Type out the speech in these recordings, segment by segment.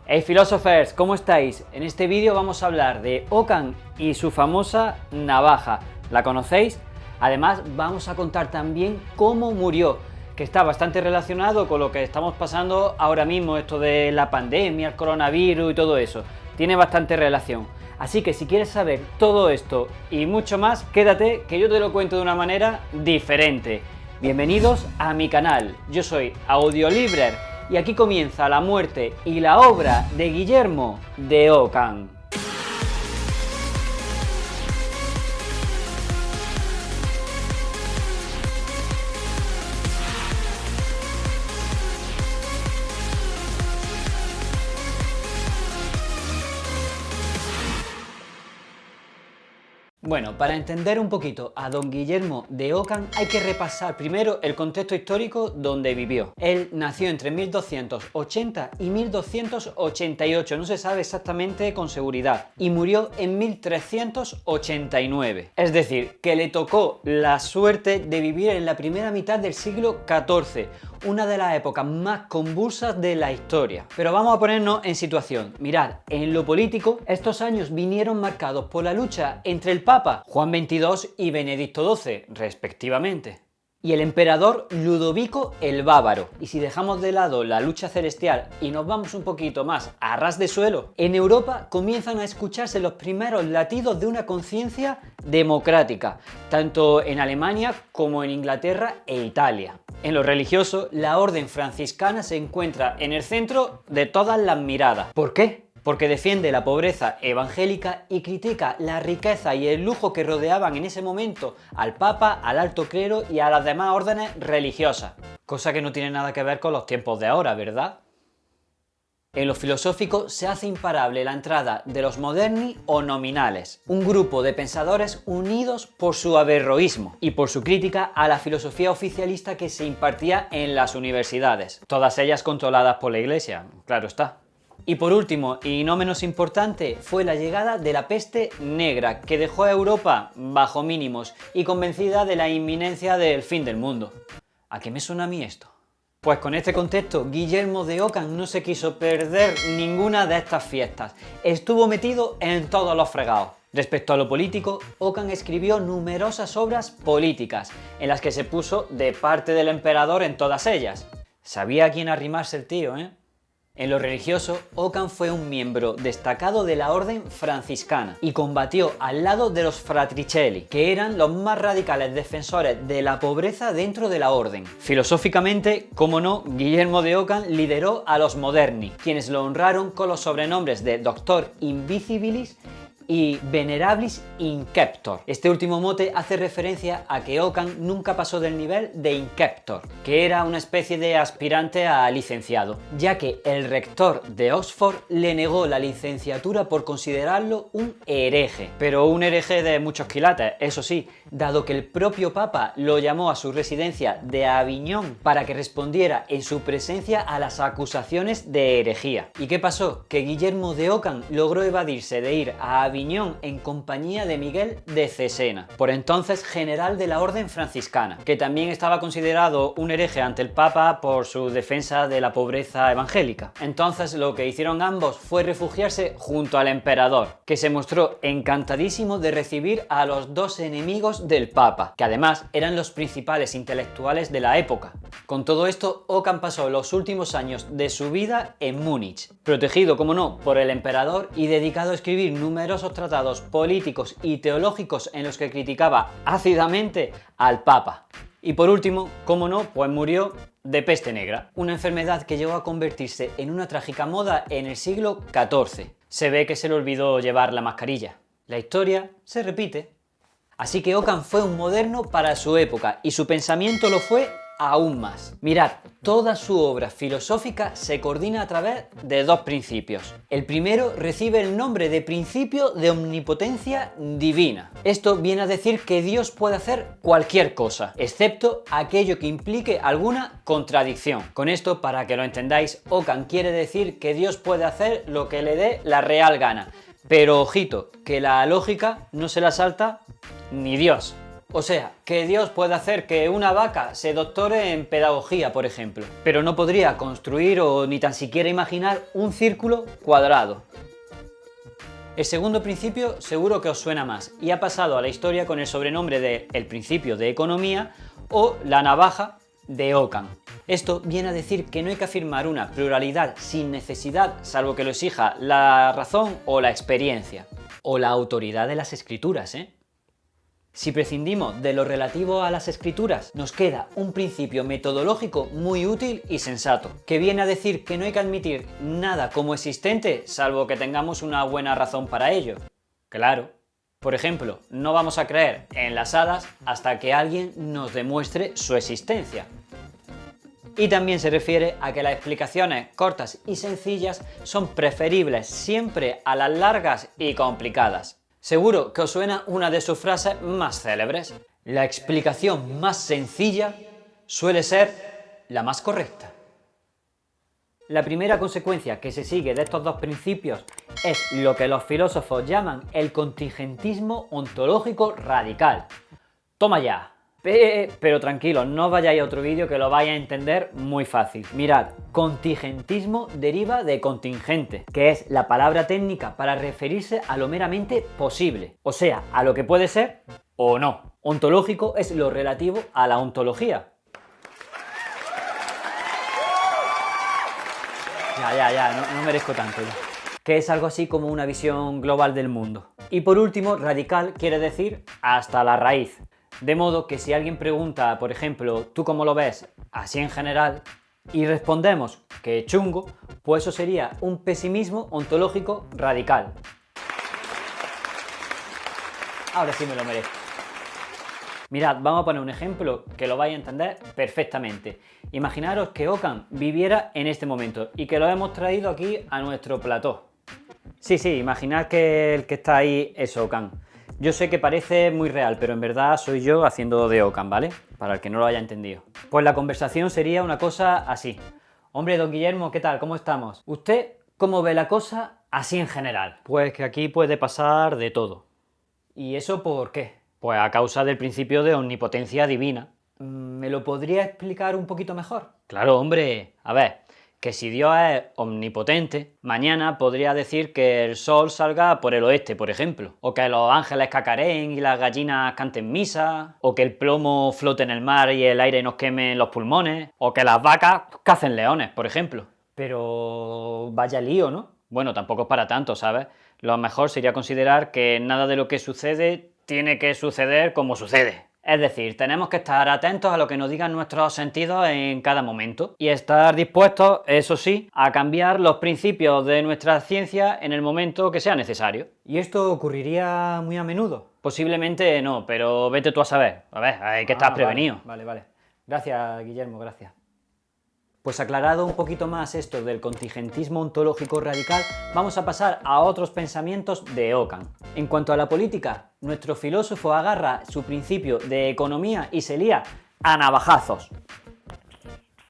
Hey Philosophers, ¿cómo estáis? En este vídeo vamos a hablar de Occam y su famosa navaja. ¿La conocéis? Además vamos a contar también cómo murió, que está bastante relacionado con lo que estamos pasando ahora mismo, esto de la pandemia, el coronavirus y todo eso. Tiene bastante relación. Así que si quieres saber todo esto y mucho más, quédate que yo te lo cuento de una manera diferente. Bienvenidos a mi canal, yo soy Audiolibrer y aquí comienza la muerte y la obra de Guillermo de Occam. Bueno, para entender un poquito a don Guillermo de Occam hay que repasar primero el contexto histórico donde vivió. Él nació entre 1280 y 1288, no se sabe exactamente con seguridad, y murió en 1389. Es decir, que le tocó la suerte de vivir en la primera mitad del siglo XIV, una de las épocas más convulsas de la historia. Pero vamos a ponernos en situación. Mirad, en lo político, estos años vinieron marcados por la lucha entre el Papa Juan XXII y Benedicto XII, respectivamente, y el emperador Ludovico el Bávaro. Y si dejamos de lado la lucha celestial y nos vamos un poquito más a ras de suelo, en Europa comienzan a escucharse los primeros latidos de una conciencia democrática, tanto en Alemania como en Inglaterra e Italia. En lo religioso, la orden franciscana se encuentra en el centro de todas las miradas. ¿Por qué? Porque defiende la pobreza evangélica y critica la riqueza y el lujo que rodeaban en ese momento al Papa, al alto clero y a las demás órdenes religiosas. Cosa que no tiene nada que ver con los tiempos de ahora, ¿verdad? En lo filosófico se hace imparable la entrada de los moderni o nominales, un grupo de pensadores unidos por su averroísmo y por su crítica a la filosofía oficialista que se impartía en las universidades, todas ellas controladas por la Iglesia, claro está. Y por último, y no menos importante, fue la llegada de la peste negra, que dejó a Europa bajo mínimos y convencida de la inminencia del fin del mundo. ¿A qué me suena a mí esto? Pues con este contexto, Guillermo de Occam no se quiso perder ninguna de estas fiestas. Estuvo metido en todos los fregados. Respecto a lo político, Occam escribió numerosas obras políticas, en las que se puso de parte del emperador en todas ellas. Sabía a quién arrimarse el tío, ¿eh? En lo religioso, Occam fue un miembro destacado de la orden franciscana y combatió al lado de los Fratricelli, que eran los más radicales defensores de la pobreza dentro de la orden. Filosóficamente, como no, Guillermo de Occam lideró a los moderni, quienes lo honraron con los sobrenombres de Doctor Invisibilis y Venerabilis Inceptor. Este último mote hace referencia a que Occam nunca pasó del nivel de Inceptor, que era una especie de aspirante a licenciado, ya que el rector de Oxford le negó la licenciatura por considerarlo un hereje, pero un hereje de muchos quilates, eso sí, dado que el propio Papa lo llamó a su residencia de Aviñón para que respondiera en su presencia a las acusaciones de herejía. ¿Y qué pasó? Que Guillermo de Occam logró evadirse de ir a Aviñón en compañía de Miguel de Cesena, por entonces general de la orden franciscana, que también estaba considerado un hereje ante el Papa por su defensa de la pobreza evangélica. Entonces lo que hicieron ambos fue refugiarse junto al emperador, que se mostró encantadísimo de recibir a los dos enemigos del Papa, que además eran los principales intelectuales de la época. Con todo esto, Occam pasó los últimos años de su vida en Múnich, protegido, como no, por el emperador y dedicado a escribir numerosos tratados políticos y teológicos en los que criticaba ácidamente al Papa. Y por último, como no, pues murió de peste negra, una enfermedad que llegó a convertirse en una trágica moda en el siglo XIV. Se ve que se le olvidó llevar la mascarilla. La historia se repite. Así que Occam fue un moderno para su época y su pensamiento lo fue aún más. Mirad, toda su obra filosófica se coordina a través de dos principios. El primero recibe el nombre de principio de omnipotencia divina. Esto viene a decir que Dios puede hacer cualquier cosa, excepto aquello que implique alguna contradicción. Con esto, para que lo entendáis, Occam quiere decir que Dios puede hacer lo que le dé la real gana. Pero ojito, que la lógica no se la salta ni Dios. O sea, que Dios puede hacer que una vaca se doctore en pedagogía, por ejemplo, pero no podría construir o ni tan siquiera imaginar un círculo cuadrado. El segundo principio seguro que os suena más y ha pasado a la historia con el sobrenombre de el principio de economía o la navaja de Ockham. Esto viene a decir que no hay que afirmar una pluralidad sin necesidad, salvo que lo exija la razón o la experiencia, o la autoridad de las escrituras, Si prescindimos de lo relativo a las escrituras, nos queda un principio metodológico muy útil y sensato, que viene a decir que no hay que admitir nada como existente, salvo que tengamos una buena razón para ello. Claro. Por ejemplo, no vamos a creer en las hadas hasta que alguien nos demuestre su existencia. Y también se refiere a que las explicaciones cortas y sencillas son preferibles siempre a las largas y complicadas. Seguro que os suena una de sus frases más célebres. La explicación más sencilla suele ser la más correcta. La primera consecuencia que se sigue de estos dos principios es lo que los filósofos llaman el contingentismo ontológico radical. ¡Toma ya! Pero tranquilos, no os vayáis a otro vídeo que lo vais a entender muy fácil. Mirad, contingentismo deriva de contingente, que es la palabra técnica para referirse a lo meramente posible, o sea, a lo que puede ser o no. Ontológico es lo relativo a la ontología. Ya, no merezco tanto ya. Que es algo así como una visión global del mundo. Y por último, radical quiere decir hasta la raíz. De modo que si alguien pregunta, por ejemplo, ¿tú cómo lo ves? Así en general, y respondemos que chungo, pues eso sería un pesimismo ontológico radical. Ahora sí me lo merezco. Mirad, vamos a poner un ejemplo que lo vais a entender perfectamente. Imaginaros que Ockham viviera en este momento y que lo hemos traído aquí a nuestro plató. Sí, imaginad que el que está ahí es Ockham. Yo sé que parece muy real, pero en verdad soy yo haciendo de Ockham, ¿vale? Para el que no lo haya entendido. Pues la conversación sería una cosa así. Hombre, don Guillermo, ¿qué tal? ¿Cómo estamos? ¿Usted cómo ve la cosa así en general? Pues que aquí puede pasar de todo. ¿Y eso por qué? Pues a causa del principio de omnipotencia divina. ¿Me lo podría explicar un poquito mejor? Claro, hombre. A ver, que si Dios es omnipotente, mañana podría decir que el sol salga por el oeste, por ejemplo, o que los ángeles cacareen y las gallinas canten misa, o que el plomo flote en el mar y el aire nos queme en los pulmones, o que las vacas cacen leones, por ejemplo. Pero vaya lío, ¿no? Bueno, tampoco es para tanto, ¿sabes? Lo mejor sería considerar que nada de lo que sucede tiene que suceder como sucede. Es decir, tenemos que estar atentos a lo que nos digan nuestros sentidos en cada momento y estar dispuestos, eso sí, a cambiar los principios de nuestra ciencia en el momento que sea necesario. ¿Y esto ocurriría muy a menudo? Posiblemente no, pero vete tú a saber. A ver, hay que estar prevenido. Vale. Gracias, Guillermo, gracias. Pues aclarado un poquito más esto del contingentismo ontológico radical, vamos a pasar a otros pensamientos de Ockham. En cuanto a la política, nuestro filósofo agarra su principio de economía y se lía a navajazos.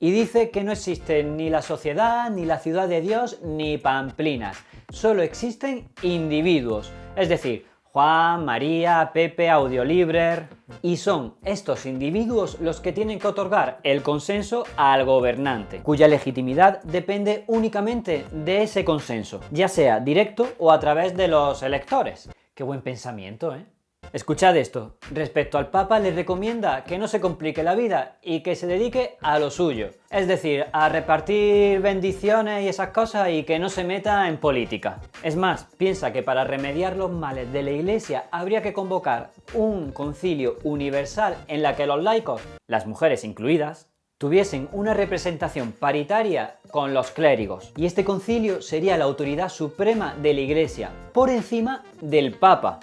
Y dice que no existen ni la sociedad, ni la ciudad de Dios, ni pamplinas. Solo existen individuos, es decir, Juan, María, Pepe, Audiolibre. Y son estos individuos los que tienen que otorgar el consenso al gobernante, cuya legitimidad depende únicamente de ese consenso, ya sea directo o a través de los electores. Qué buen pensamiento, ¿eh? Escuchad esto, respecto al Papa les recomienda que no se complique la vida y que se dedique a lo suyo, es decir, a repartir bendiciones y esas cosas y que no se meta en política. Es más, piensa que para remediar los males de la Iglesia habría que convocar un concilio universal en la que los laicos, las mujeres incluidas, tuviesen una representación paritaria con los clérigos. Y este concilio sería la autoridad suprema de la Iglesia, por encima del Papa.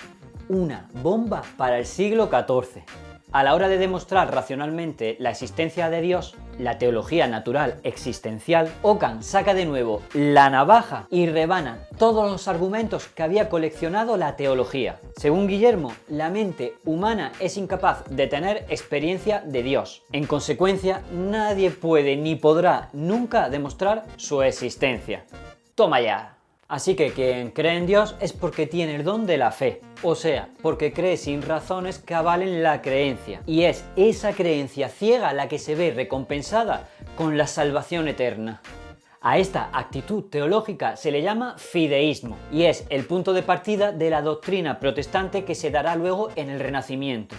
Una bomba para el siglo XIV. A la hora de demostrar racionalmente la existencia de Dios, la teología natural existencial, Ockham saca de nuevo la navaja y rebana todos los argumentos que había coleccionado la teología. Según Guillermo, la mente humana es incapaz de tener experiencia de Dios. En consecuencia, nadie puede ni podrá nunca demostrar su existencia. ¡Toma ya! Así que quien cree en Dios es porque tiene el don de la fe, o sea, porque cree sin razones que avalen la creencia. Y es esa creencia ciega la que se ve recompensada con la salvación eterna. A esta actitud teológica se le llama fideísmo y es el punto de partida de la doctrina protestante que se dará luego en el Renacimiento.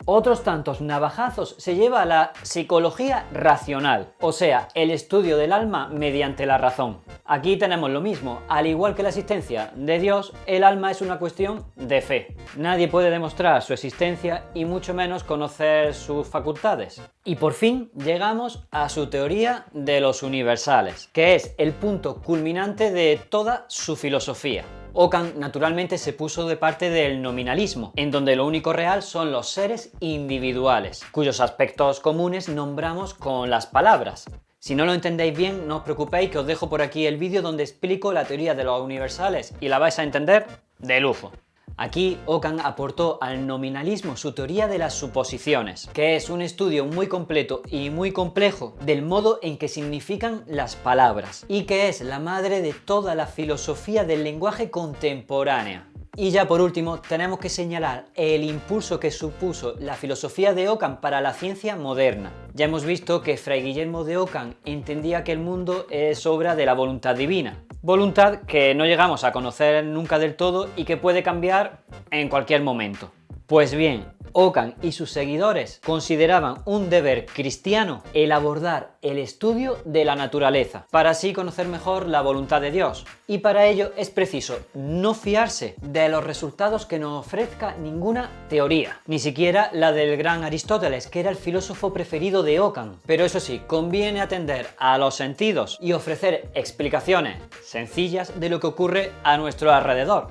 Otros tantos navajazos se lleva a la psicología racional, o sea, el estudio del alma mediante la razón. Aquí tenemos lo mismo, al igual que la existencia de Dios, el alma es una cuestión de fe. Nadie puede demostrar su existencia y mucho menos conocer sus facultades. Y por fin llegamos a su teoría de los universales, que es el punto culminante de toda su filosofía. Ockham naturalmente se puso de parte del nominalismo, en donde lo único real son los seres individuales, cuyos aspectos comunes nombramos con las palabras. Si no lo entendéis bien, no os preocupéis que os dejo por aquí el vídeo donde explico la teoría de los universales y la vais a entender de lujo. Aquí Ockham aportó al nominalismo su teoría de las suposiciones, que es un estudio muy completo y muy complejo del modo en que significan las palabras, y que es la madre de toda la filosofía del lenguaje contemporánea. Y ya por último, tenemos que señalar el impulso que supuso la filosofía de Ockham para la ciencia moderna. Ya hemos visto que Fray Guillermo de Ockham entendía que el mundo es obra de la voluntad divina. Voluntad que no llegamos a conocer nunca del todo y que puede cambiar en cualquier momento. Pues bien, Ockham y sus seguidores consideraban un deber cristiano el abordar el estudio de la naturaleza, para así conocer mejor la voluntad de Dios. Y para ello es preciso no fiarse de los resultados que nos ofrezca ninguna teoría, ni siquiera la del gran Aristóteles, que era el filósofo preferido de Ockham. Pero eso sí, conviene atender a los sentidos y ofrecer explicaciones sencillas de lo que ocurre a nuestro alrededor.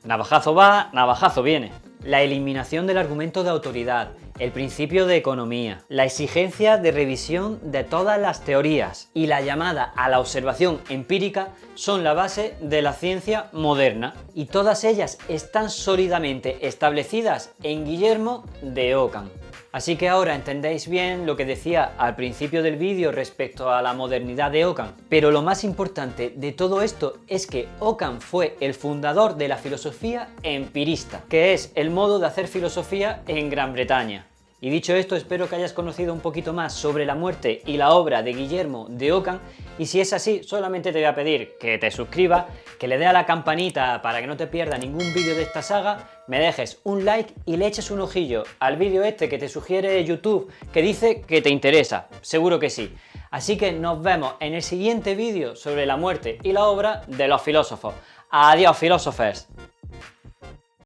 Navajazo va, navajazo viene. La eliminación del argumento de autoridad, el principio de economía, la exigencia de revisión de todas las teorías y la llamada a la observación empírica son la base de la ciencia moderna, y todas ellas están sólidamente establecidas en Guillermo de Ockham. Así que ahora entendéis bien lo que decía al principio del vídeo respecto a la modernidad de Ockham. Pero lo más importante de todo esto es que Ockham fue el fundador de la filosofía empirista, que es el modo de hacer filosofía en Gran Bretaña. Y dicho esto, espero que hayas conocido un poquito más sobre la muerte y la obra de Guillermo de Ockham, y si es así, solamente te voy a pedir que te suscribas, que le des a la campanita para que no te pierdas ningún vídeo de esta saga, me dejes un like y le eches un ojillo al vídeo este que te sugiere YouTube, que dice que te interesa, seguro que sí. Así que nos vemos en el siguiente vídeo sobre la muerte y la obra de los filósofos. Adiós, filósofos.